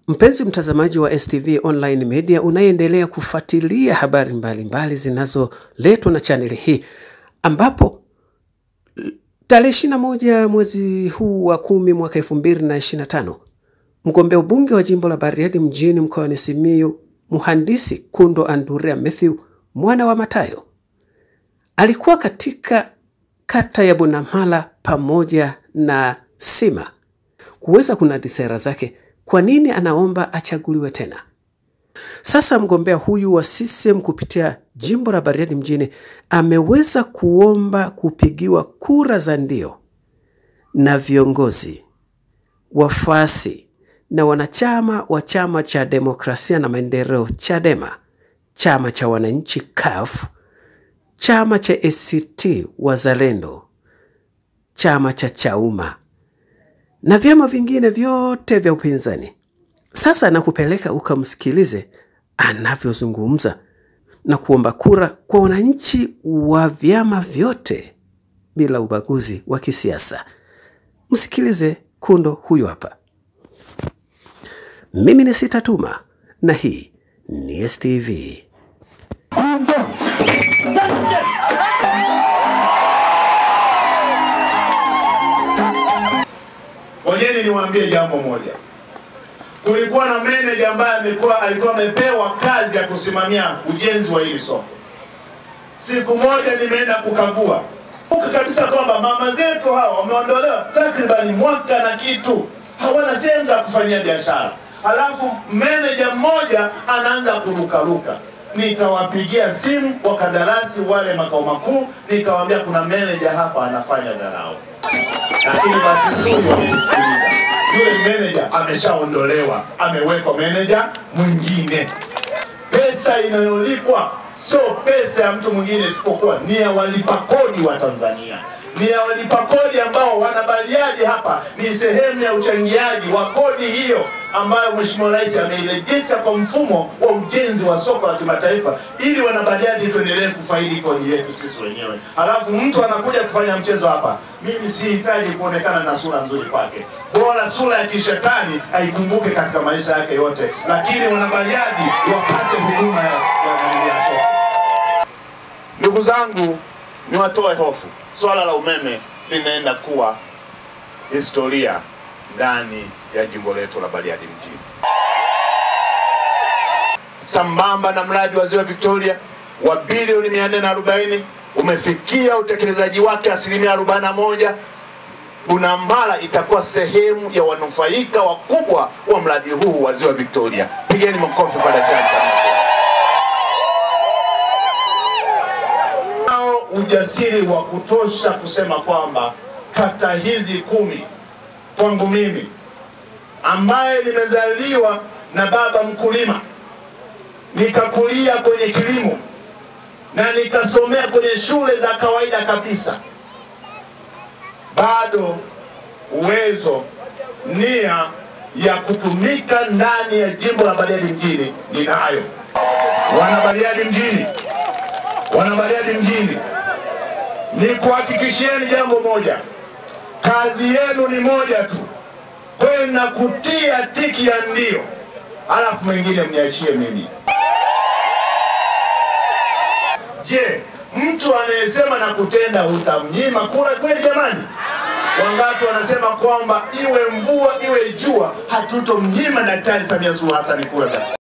Mpenzi mtazamaji wa STV Online Media, unaendelea kufuatilia habari mbalimbali zinazoletwa na channel hii, ambapo tarehe 21 mwezi huu wa 10 mwaka 2025, mgombea ubunge wa jimbo la Bariadi mjini mkoani Simiyu, Mhandisi Kundo Andrea Mathew mwana wa Matayo, alikuwa katika kata ya Bunamhala pamoja na Sima kuweza kunadi sera zake kwa nini anaomba achaguliwe tena. Sasa mgombea huyu wa CCM kupitia jimbo la Bariadi mjini ameweza kuomba kupigiwa kura za ndio na viongozi, wafuasi na wanachama wa Chama cha Demokrasia na Maendeleo Chadema, Chama cha Wananchi CUF, Chama cha ACT Wazalendo, Chama cha Chauma na vyama vingine vyote vya upinzani. Sasa nakupeleka ukamsikilize anavyozungumza na kuomba kura kwa wananchi wa vyama vyote bila ubaguzi wa kisiasa. Msikilize Kundo huyu hapa. Mimi ni Sitatuma na hii ni STV. Wajeni niwaambie jambo moja. Kulikuwa na manager ambaye alikuwa amepewa kazi ya kusimamia ujenzi wa hili soko. Siku moja nimeenda kukagua. Kabisa kwamba mama zetu hawa wameondolewa takriban mwaka na kitu. Hawana sehemu za kufanyia biashara. Halafu manager mmoja anaanza kurukaruka. Nikawapigia simu wakandarasi wale makao makuu, nikawaambia kuna manager hapa anafanya dharau. Lakini bahati nzuri wamenisikiliza. Yule manager ameshaondolewa, amewekwa manager mwingine. Pesa inayolipwa sio pesa ya mtu mwingine isipokuwa ni ya walipa kodi wa Tanzania. Ni ya walipa kodi ambao wanabaliaji hapa ni sehemu ya uchangiaji wa kodi hiyo ambayo Mheshimiwa Rais ameirejesha kwa mfumo wa ujenzi wa soko la kimataifa ili wanabaliaji tuendelee kufaidi kodi yetu sisi wenyewe. Halafu mtu anakuja kufanya mchezo hapa. Mimi sihitaji kuonekana na sura nzuri kwake. Bora sura ya kishetani aikumbuke katika maisha yake yote, lakini wanabaliaji wapate huduma ya soko. Ndugu zangu, niwatoe hofu. Swala la umeme linaenda kuwa historia ndani ya jimbo letu la Bariadi mjini. Sambamba na mradi wa Ziwa Victoria wa bilioni 440 umefikia utekelezaji wake 41%. Bunamhala itakuwa sehemu ya wanufaika wakubwa wa mradi huu wa Ziwa Victoria. Pigeni makofi kwa Daktari Samia. Ujasiri wa kutosha kusema kwamba kata hizi 10 kwangu mimi ambaye nimezaliwa na baba mkulima, nikakulia kwenye kilimo na nikasomea kwenye shule za kawaida kabisa, bado uwezo, nia ya kutumika ndani ya jimbo la Bariadi mjini ninayo. Wana Bariadi mjini, ni kuhakikishieni jambo moja. Kazi yenu ni moja tu, kwenda kutia tiki ya ndio, halafu mengine mniachie mimi. Je, mtu anayesema na kutenda utamnyima kura kweli jamani? Wangapi wanasema kwamba iwe mvua iwe jua hatutomnyima Daktari Samia Suluhu Hassan kura zake?